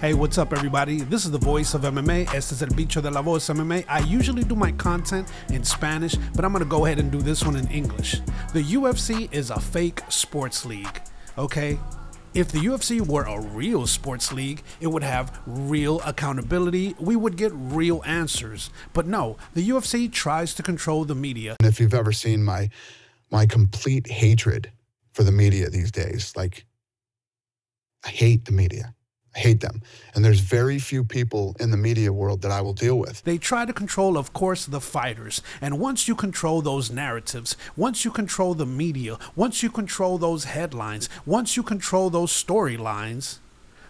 Hey, what's up, everybody? This is the voice of MMA. Este es el bicho de la voz MMA. I usually do my content in Spanish, but I'm going to go ahead and do this one in English. The UFC is a fake sports league, okay? If the UFC were a real sports league, it would have real accountability. We would get real answers. But no, the UFC tries to control the media. And if you've ever seen my complete hatred for the media these days, like, I hate the media. I hate them. And there's very few people in the media world that I will deal with. They try to control, of course, the fighters. And once you control those narratives, once you control the media, once you control those headlines, once you control those storylines,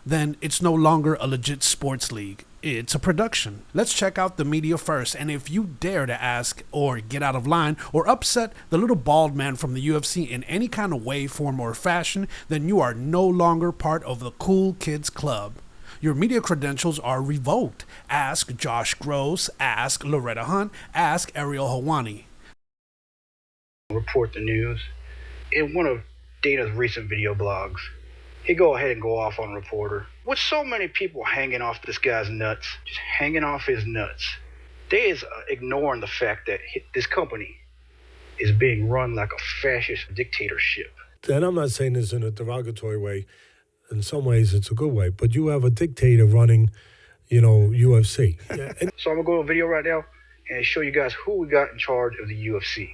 then it's no longer a legit sports league. It's a production. Let's check out the media first. And if you dare to ask or get out of line or upset the little bald man from the UFC in any kind of way, form, or fashion, then you are no longer part of the cool kids club. Your media credentials are revoked. Ask Josh Gross, ask Loretta Hunt, ask Ariel Helwani. Report the news. In one of Dana's recent video blogs, he'd go ahead and go off on Reporter. With so many people hanging off this guy's nuts, just hanging off his nuts, they is ignoring the fact that this company is being run like a fascist dictatorship. And I'm not saying this in a derogatory way. In some ways, it's a good way. But you have a dictator running, UFC. Yeah. So I'm going to go to a video right now and show you guys who we got in charge of the UFC.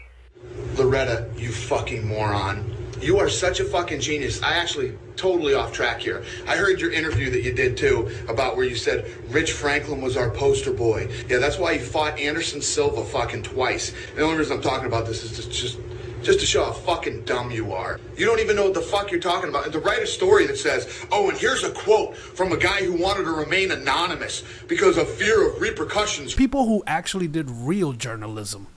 Loretta, you fucking moron. You are such a fucking genius. I actually totally off track here. I heard your interview that you did too about where you said Rich Franklin was our poster boy. Yeah, that's why he fought Anderson Silva fucking twice. The only reason I'm talking about this is just to show how fucking dumb you are. You don't even know what the fuck you're talking about. And to write a story that says, oh, and here's a quote from a guy who wanted to remain anonymous because of fear of repercussions. People who actually did real journalism.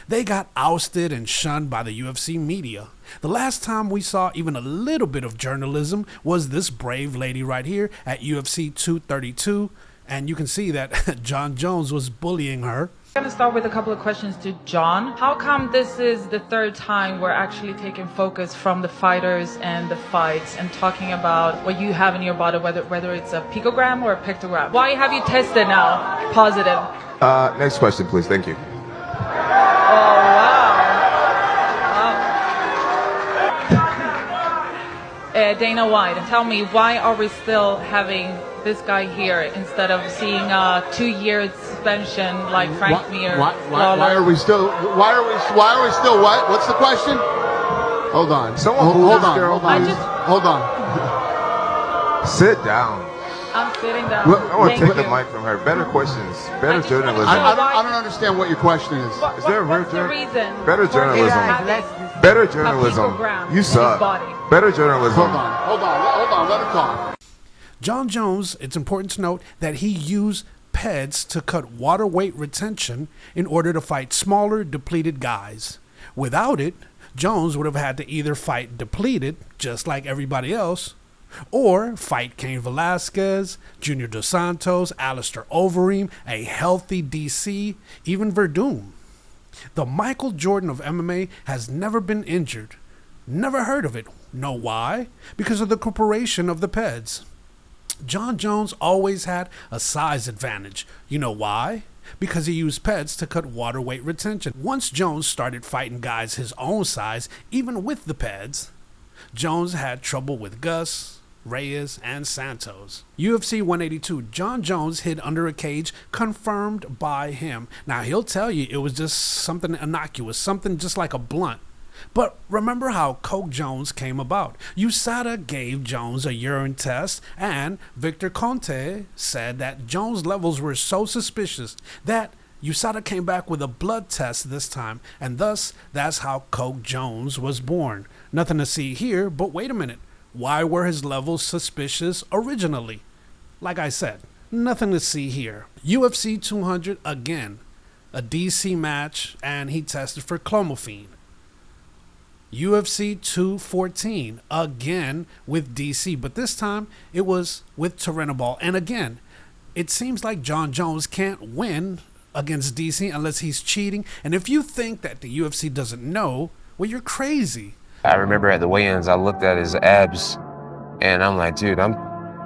They got ousted and shunned by the UFC media. The last time we saw even a little bit of journalism was this brave lady right here at UFC 232. And you can see that Jon Jones was bullying her. I'm going to start with a couple of questions to Jon. How come this is the third time we're actually taking focus from the fighters and the fights and talking about what you have in your body, whether it's a picogram or a pictogram? Why have you tested now positive? Next question, please. Thank you. Oh, wow. Dana White, tell me, why are we still having this guy here instead of seeing a 2-year suspension like Frank Mir? Why are we still what? What's the question? Hold on. Hold on. Sit down. I'm sitting down. I want to take the mic from her. Better questions. Better journalism. I don't understand what your question is. Is there what's the reason? Better journalism. Better journalism. You suck. Better journalism. Hold on. Let him talk. Jon Jones, it's important to note that he used PEDs to cut water weight retention in order to fight smaller, depleted guys. Without it, Jones would have had to either fight depleted, just like everybody else, or fight Cain Velasquez, Junior Dos Santos, Alistair Overeem, a healthy DC, even Verdum. The Michael Jordan of MMA has never been injured. Never heard of it. Know why? Because of the corporation of the PEDs. Jon Jones always had a size advantage. You know why? Because he used PEDs to cut water weight retention. Once Jones started fighting guys his own size, even with the PEDs, Jones had trouble with Gus, Reyes, and Santos. UFC 182, Jon Jones hid under a cage confirmed by him. Now, he'll tell you it was just something innocuous, something just like a blunt. But remember how Coke Jones came about. USADA gave Jones a urine test, and Victor Conte said that Jones' levels were so suspicious that USADA came back with a blood test this time, and thus that's how Coke Jones was born. Nothing to see here, but wait a minute. Why were his levels suspicious originally? Like I said, nothing to see here. UFC 200 again, a DC match, and he tested for clomiphene. UFC 214 again with DC, but this time it was with Turinabol. And again, it seems like Jon Jones can't win against DC unless he's cheating. And if you think that the UFC doesn't know, well, you're crazy. I remember at the weigh-ins, I looked at his abs, and I'm like, dude, I'm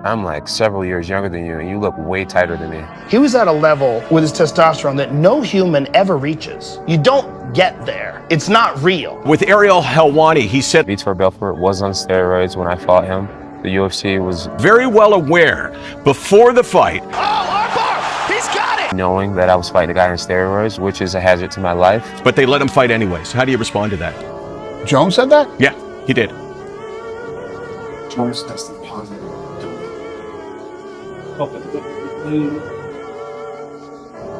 I'm like several years younger than you, and you look way tighter than me. He was at a level with his testosterone that no human ever reaches. You don't get there. It's not real. With Ariel Helwani, he said Vitor Belfort was on steroids when I fought him. The UFC was very well aware before the fight. Oh, Arthur! He's got it! Knowing that I was fighting a guy on steroids, which is a hazard to my life. But they let him fight anyways. How do you respond to that? Jones said that? Yeah, he did. Jones tested positive.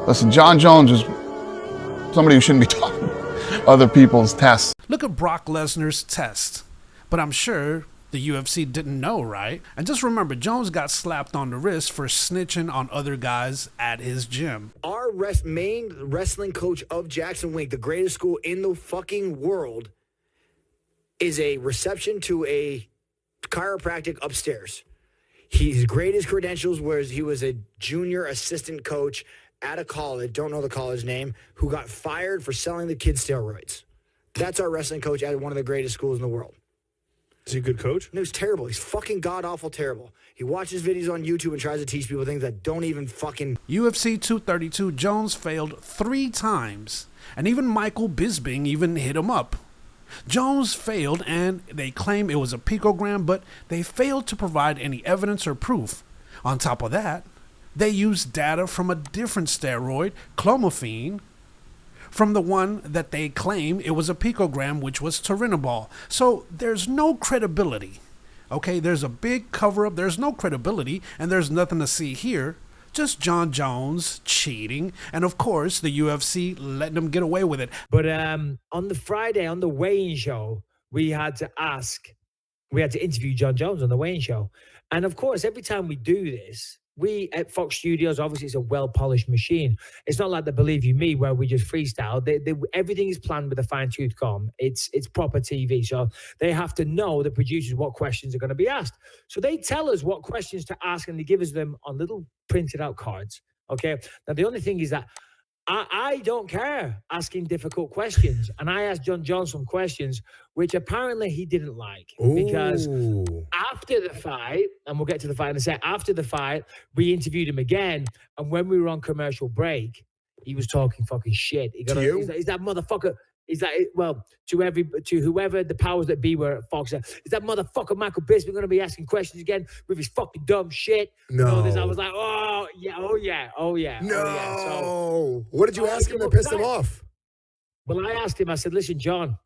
Listen, John Jones is somebody who shouldn't be talking other people's tests. Look at Brock Lesnar's test. But I'm sure the UFC didn't know, right? And just remember, Jones got slapped on the wrist for snitching on other guys at his gym. Our main wrestling coach of Jackson Wink, the greatest school in the fucking world, is a reception to a chiropractic upstairs. His greatest credentials was he was a junior assistant coach at a college, don't know the college name, who got fired for selling the kids steroids. That's our wrestling coach at one of the greatest schools in the world. Is he a good coach? No, he's terrible. He's fucking god-awful terrible. He watches videos on YouTube and tries to teach people things that don't even fucking... UFC 232, Jones failed 3 times. And even Michael Bisping even hit him up. Jones failed, and they claim it was a picogram, but they failed to provide any evidence or proof. On top of that, they used data from a different steroid, clomiphene, from the one that they claim it was a picogram, which was Turinabol. So there's no credibility. Okay, there's a big cover-up, there's no credibility, and there's nothing to see here. Just John Jones cheating, and of course the UFC letting him get away with it. But on the Friday, on the weigh-in show, we had to interview John Jones on the weigh-in show. And of course, every time we do this, we at Fox Studios, obviously it's a well-polished machine. It's not like the Believe You Me where we just freestyle. Everything is planned with a fine-tooth comb. It's proper TV. So they have to know, the producers, what questions are going to be asked. So they tell us what questions to ask, and they give us them on little printed out cards. Okay. Now, the only thing is that I don't care asking difficult questions. And I asked John Jones some questions, which apparently he didn't like. Ooh. Because after the fight, and we'll get to the fight in a sec, after the fight, we interviewed him again. And when we were on commercial break, he was talking fucking shit. He got is that motherfucker. Is that, well, to whoever the powers that be were at Fox, is that motherfucker Michael Bisping going to be asking questions again with his fucking dumb shit? No. I was like, oh yeah. No. So, what did you ask him that pissed him off? Well, I asked him, I said, listen, John,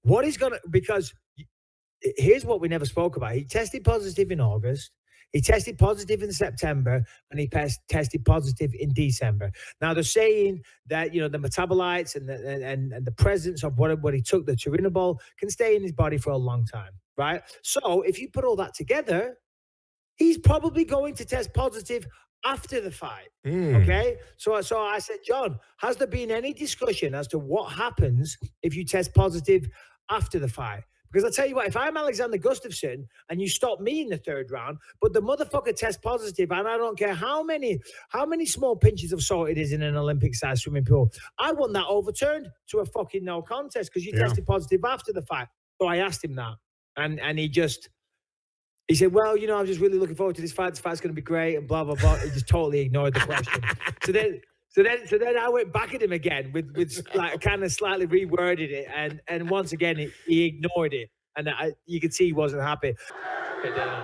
what is going to, because here's what we never spoke about. He tested positive in August. He tested positive in September, and he tested positive in December. Now they're saying that, you know, the metabolites and the presence of what he took, the Turinabol, can stay in his body for a long time, right? So if you put all that together, he's probably going to test positive after the fight. Okay, so I said, John, has there been any discussion as to what happens if you test positive after the fight? Because I'll tell you what, if I'm Alexander Gustafsson and you stop me in the 3rd round, but the motherfucker tests positive, and I don't care how many small pinches of salt it is in an Olympic-sized swimming pool, I want that overturned to a fucking no contest because you tested positive after the fight. So I asked him that, and he said, well, you know, I'm just really looking forward to this fight. This fight's going to be great, and blah, blah, blah. He just totally ignored the question. So then I went back at him again with like kind of slightly reworded it, and once again he ignored it, and you could see he wasn't happy. Hey Dana,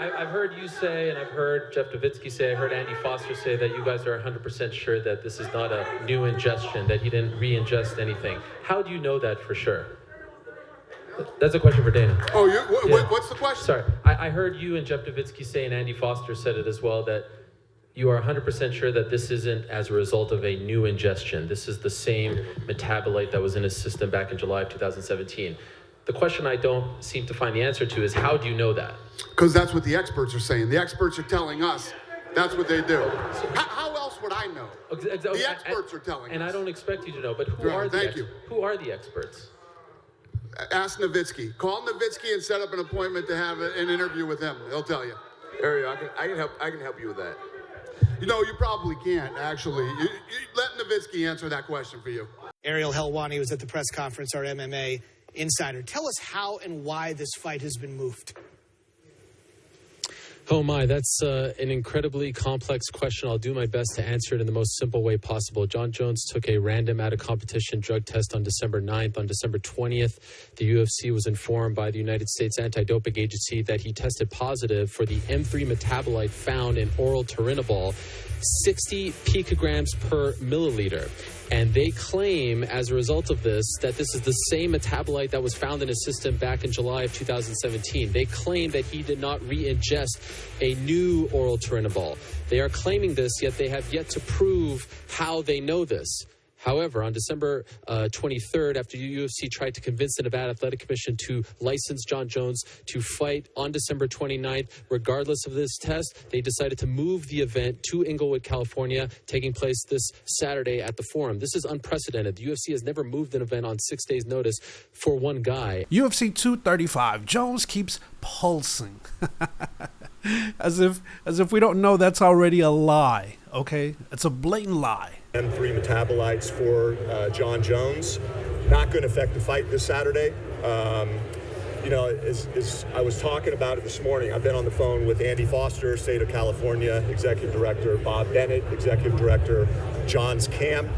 I've heard you say, and I've heard Jeff Novitzky say, I heard Andy Foster say that you guys are 100% sure that this is not a new ingestion, that he didn't re-ingest anything. How do you know that for sure? That's a question for Dana. Oh, what's the question? Sorry, I heard you and Jeff Novitzky say, and Andy Foster said it as well, that you are 100% sure that this isn't as a result of a new ingestion. This is the same metabolite that was in his system back in July of 2017. The question I don't seem to find the answer to is, how do you know that? Because that's what the experts are saying. The experts are telling us that's what they do. How else would I know? The experts are telling us. And I don't expect you to know, but who are the experts? Ask Novitzky. Call Novitzky and set up an appointment to have an interview with him. He'll tell you. Ariel, I can help you with that. You know, you probably can't, actually. You let Novitzky answer that question for you. Ariel Helwani was at the press conference, our MMA insider. Tell us how and why this fight has been moved. Oh my, that's an incredibly complex question. I'll do my best to answer it in the most simple way possible. Jon Jones took a random out-of-competition drug test on December 9th. On December 20th, the UFC was informed by the United States Anti-Doping Agency that he tested positive for the M3 metabolite found in oral turinabol, 60 picograms per milliliter. And they claim, as a result of this, that this is the same metabolite that was found in his system back in July of 2017. They claim that he did not re-ingest a new oral turinabol. They are claiming this, yet they have yet to prove how they know this. However, on December 23rd, after the UFC tried to convince the Nevada Athletic Commission to license Jon Jones to fight on December 29th, regardless of this test, they decided to move the event to Inglewood, California, taking place this Saturday at the Forum. This is unprecedented. The UFC has never moved an event on 6 days' notice for one guy. UFC 235, Jones keeps pulsing. as if we don't know that's already a lie, okay? It's a blatant lie. M3 metabolites for Jon Jones. Not going to affect the fight this Saturday. You know, as I was talking about it this morning, I've been on the phone with Andy Foster, State of California Executive Director, Bob Bennett, Executive Director, Jon's camp,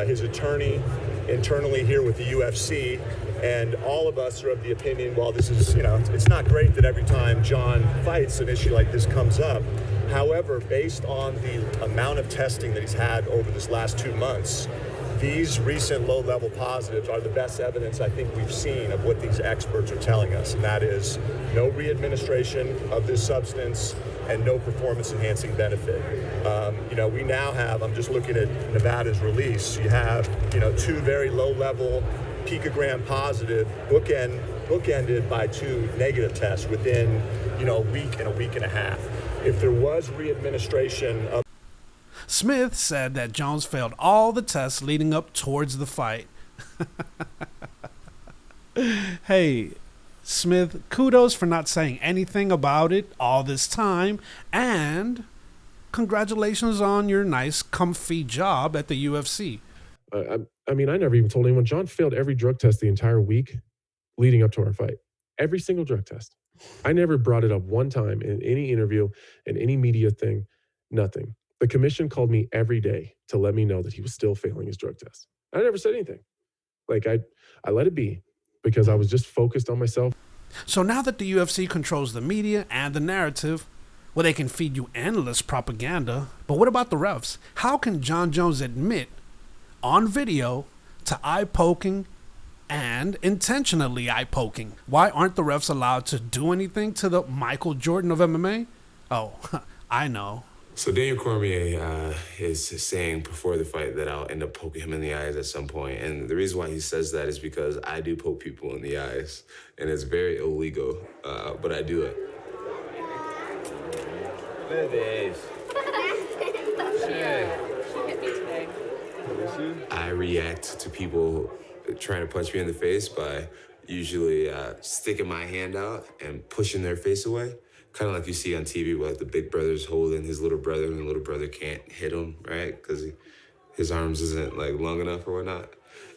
his attorney, internally here with the UFC. And all of us are of the opinion, while this is, you know, it's not great that every time Jon fights, an issue like this comes up. However, based on the amount of testing that he's had over this last 2 months, these recent low-level positives are the best evidence I think we've seen of what these experts are telling us, and that is no re-administration of this substance and no performance-enhancing benefit. You know, we now have, I'm just looking at Nevada's release, you have, you know, 2 very low-level picogram positive, bookended by 2 negative tests within, you know, a week and a half. If there was re-administration of... Smith said that Jones failed all the tests leading up towards the fight. Hey, Smith, kudos for not saying anything about it all this time, and congratulations on your nice, comfy job at the UFC. I mean, I never even told anyone. Jon failed every drug test the entire week leading up to our fight. Every single drug test. I never brought it up one time in any interview, in any media thing, nothing. The commission called me every day to let me know that he was still failing his drug test. I never said anything. Like, I let it be because I was just focused on myself. So now that the UFC controls the media and the narrative, well, they can feed you endless propaganda. But what about the refs? How can Jon Jones admit on video to eye-poking and intentionally eye-poking? Why aren't the refs allowed to do anything to the Michael Jordan of MMA? Oh, I know. So Daniel Cormier is saying before the fight that I'll end up poking him in the eyes at some point. And the reason why he says that is because I do poke people in the eyes. And it's very illegal, but I do it. I react to people trying to punch me in the face by usually sticking my hand out and pushing their face away. Kind of like you see on TV where the big brother's holding his little brother and the little brother can't hit him, right? Because his arms isn't like long enough or whatnot.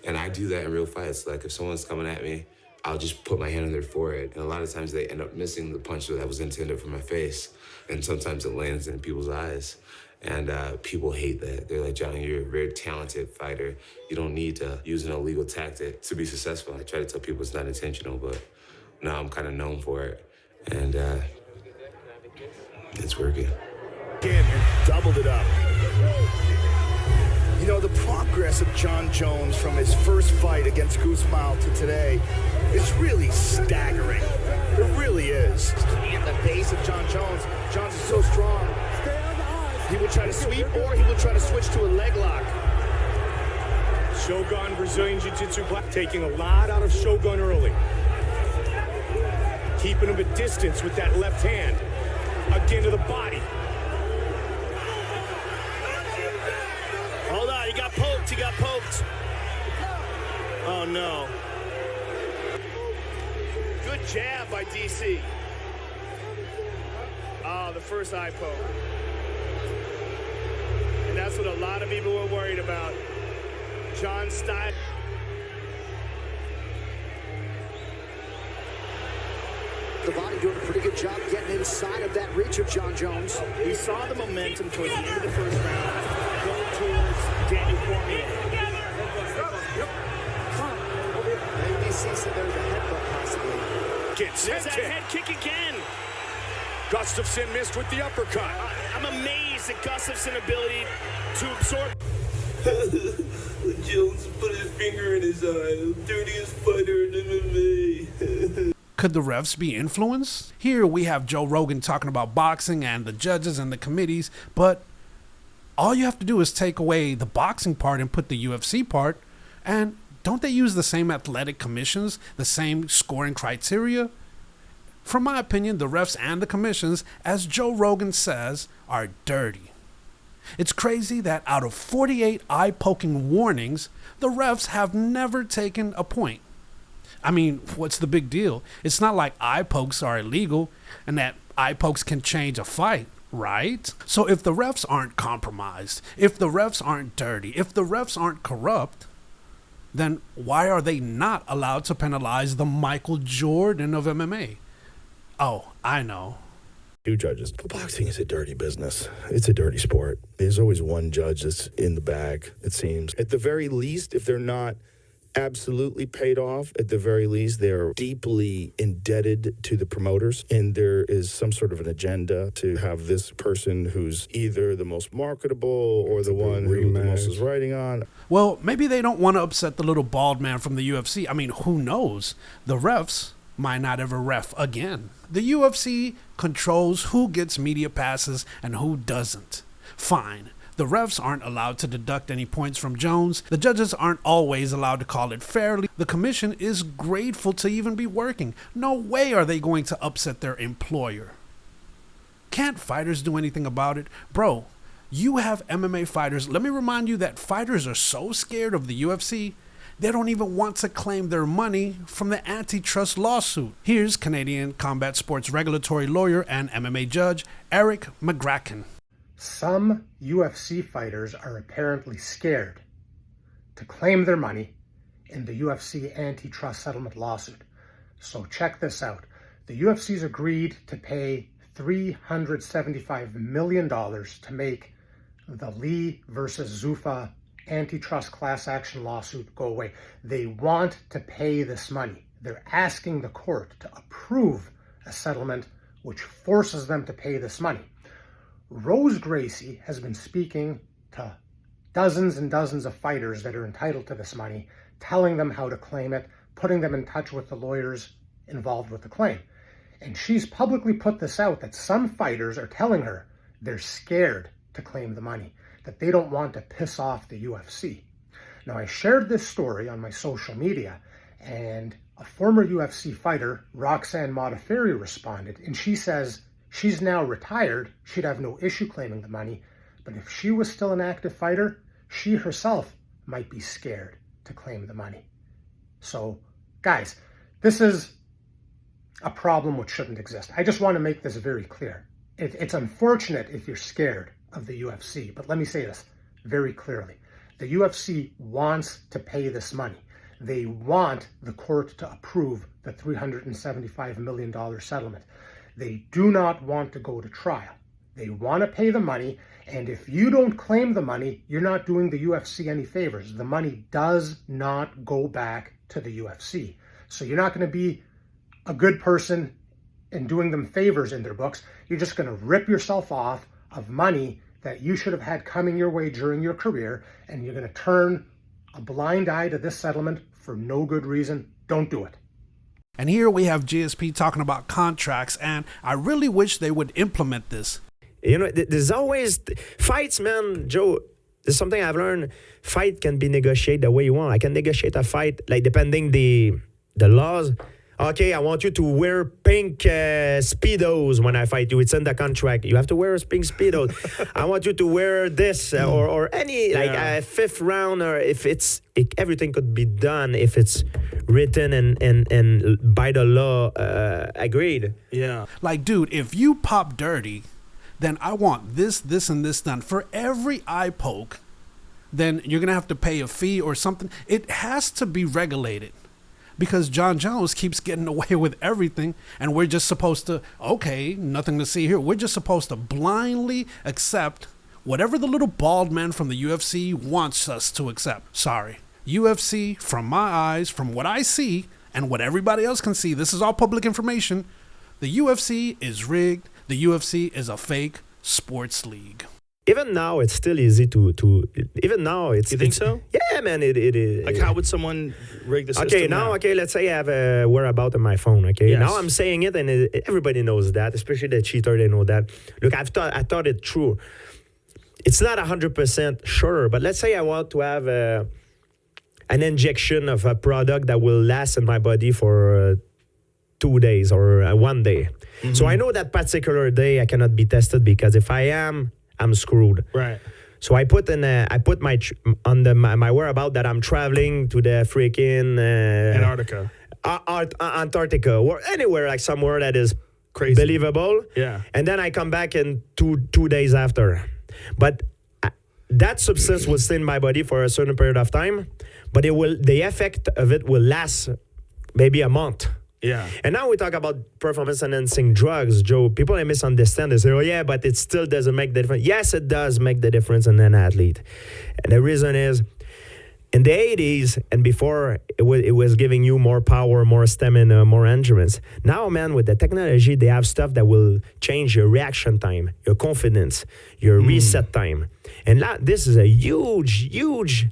And I do that in real fights. Like if someone's coming at me, I'll just put my hand on their forehead. And a lot of times they end up missing the punch that was intended for my face. And sometimes it lands in people's eyes. And people hate that. They're like, Johnny, you're a very talented fighter. You don't need to use an illegal tactic to be successful. I try to tell people it's not intentional, but now I'm kind of known for it. And it's working. Again, doubled it up. You know, the progress of Jon Jones from his first fight against Guzman to today is really staggering. It really is. And the base of Jon Jones. Jones is so strong. He will try to sweep or he will try to switch to a leg lock. Shogun Brazilian Jiu-Jitsu taking a lot out of Shogun early. Keeping him at distance with that left hand. Again to the body. Hold on, he got poked. Oh no. Good jab by DC. Oh, the first eye poke. And that's what a lot of people were worried about. Jon's style. The body doing a pretty good good job getting inside of that reach of Jon Jones. We saw the momentum towards the end of the first round go towards Daniel Cormier. Maybe see some there's a headbutt possibly. There's that head kick again. Gustafsson missed with the uppercut. I'm amazed at Gustafsson's ability to absorb. Jones put his finger in his eye. Dirtiest fighter in MMA. Could the refs be influenced? Here we have Joe Rogan talking about boxing and the judges and the committees, but all you have to do is take away the boxing part and put the UFC part, and don't they use the same athletic commissions, the same scoring criteria? From my opinion, the refs and the commissions, as Joe Rogan says, are dirty. It's crazy that out of 48 eye-poking warnings, the refs have never taken a point. I mean, what's the big deal? It's not like eye pokes are illegal and that eye pokes can change a fight, right? So if the refs aren't compromised, if the refs aren't dirty, if the refs aren't corrupt, then why are they not allowed to penalize the Michael Jordan of MMA? Oh, I know. Two judges. Boxing is a dirty business. It's a dirty sport. There's always one judge that's in the bag, it seems. At the very least, if they're not absolutely paid off, at the very least, they're deeply indebted to the promoters, and there is some sort of an agenda to have this person who's either the most marketable or the one who the most is riding on. Well, maybe they don't want to upset the little bald man from the UFC. I mean, who knows? The refs might not ever ref again. The UFC controls who gets media passes and who doesn't. Fine. The refs aren't allowed to deduct any points from Jones. The judges aren't always allowed to call it fairly. The commission is grateful to even be working. No way are they going to upset their employer. Can't fighters do anything about it? Bro, you have MMA fighters. Let me remind you that fighters are so scared of the UFC, they don't even want to claim their money from the antitrust lawsuit. Here's Canadian combat sports regulatory lawyer and MMA judge Eric McGracken. Some UFC fighters are apparently scared to claim their money in the UFC antitrust settlement lawsuit. So check this out. The UFC's agreed to pay $375 million to make the Lee versus Zuffa antitrust class action lawsuit go away. They want to pay this money. They're asking the court to approve a settlement which forces them to pay this money. Rose Gracie has been speaking to dozens and dozens of fighters that are entitled to this money, telling them how to claim it, putting them in touch with the lawyers involved with the claim. And she's publicly put this out that some fighters are telling her they're scared to claim the money, that they don't want to piss off the UFC. Now, I shared this story on my social media, and a former UFC fighter, Roxanne Modafferi, responded, and she says she's now retired, she'd have no issue claiming the money, but if she was still an active fighter, she herself might be scared to claim the money. So, guys, this is a problem which shouldn't exist. I just want to make this very clear. It's unfortunate if you're scared of the UFC, but let me say this very clearly. The UFC wants to pay this money. They want the court to approve the $375 million settlement. They do not want to go to trial. They want to pay the money, and if you don't claim the money, you're not doing the UFC any favors. The money does not go back to the UFC. So you're not going to be a good person and doing them favors in their books. You're just going to rip yourself off of money that you should have had coming your way during your career, and you're going to turn a blind eye to this settlement for no good reason. Don't do it. And here we have GSP talking about contracts, and I really wish they would implement this. You know, there's always fights, man. Joe, there's something I've learned. Fight can be negotiated the way you want. I can negotiate a fight, like depending the laws. Okay, I want you to wear pink Speedos when I fight you. It's in the contract. You have to wear pink Speedos. I want you to wear this or any, like a fifth round, or if everything could be done if it's written and by the law agreed. Yeah. Like, dude, if you pop dirty, then I want this, and this done. For every eye poke, then you're going to have to pay a fee or something. It has to be regulated. because John Jones keeps getting away with everything, and we're just supposed to, okay, nothing to see here. We're just supposed to blindly accept whatever the little bald man from the UFC wants us to accept. Sorry. UFC, from my eyes, from what I see, and what everybody else can see, this is all public information, the UFC is rigged. The UFC is a fake sports league. Even now, it's still easy to even now, it's... You think so? Yeah, man, it is. Like, how would someone rig the system? Okay, now, let's say I have a whereabout on my phone, okay? Yes. Now I'm saying it, and everybody knows that, especially the cheater, they know that. Look, I thought it through. It's not 100% sure, but let's say I want to have an injection of a product that will last in my body for 2 days or 1 day. Mm-hmm. So I know that particular day I cannot be tested, because if I am, I'm screwed. Right. So I put my whereabout that I'm traveling to the freaking Antarctica, Antarctica, or anywhere, like somewhere that is crazy, believable. Yeah. And then I come back in two days after. But that substance will stay in my body for a certain period of time, but the effect of it will last maybe a month. Yeah. And now we talk about performance-enhancing drugs, Joe. People misunderstand. They say, oh, yeah, but it still doesn't make the difference. Yes, it does make the difference in an athlete. And the reason is, in the 80s and before, it was giving you more power, more stamina, more endurance. Now, man, with the technology, they have stuff that will change your reaction time, your confidence, your reset time. And this is a huge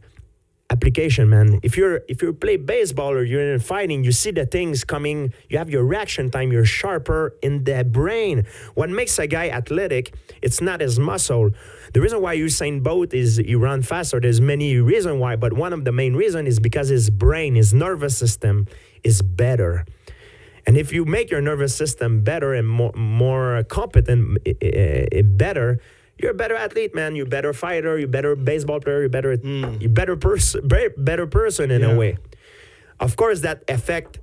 application, man. If you play baseball or you're in fighting, you see the things coming, you have your reaction time, you're sharper in the brain. What makes a guy athletic, it's not his muscle. The reason why Usain Bolt is he run faster, there's many reasons why, but one of the main reasons is because his brain, his nervous system is better. And if you make your nervous system better and more competent, better, you're a better athlete, man. You're a better fighter. You're a better baseball player. You're better person in a way. Of course, that effect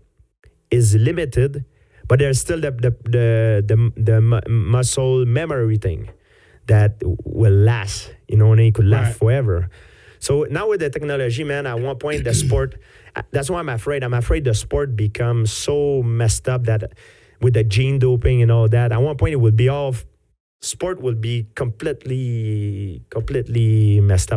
is limited, but there's still the muscle memory thing that will last. And it could last forever. So now with the technology, man, at one point the sport. That's why I'm afraid. I'm afraid the sport becomes so messed up that with the gene doping and all that, at one point it would be all. Sport will be completely messed up.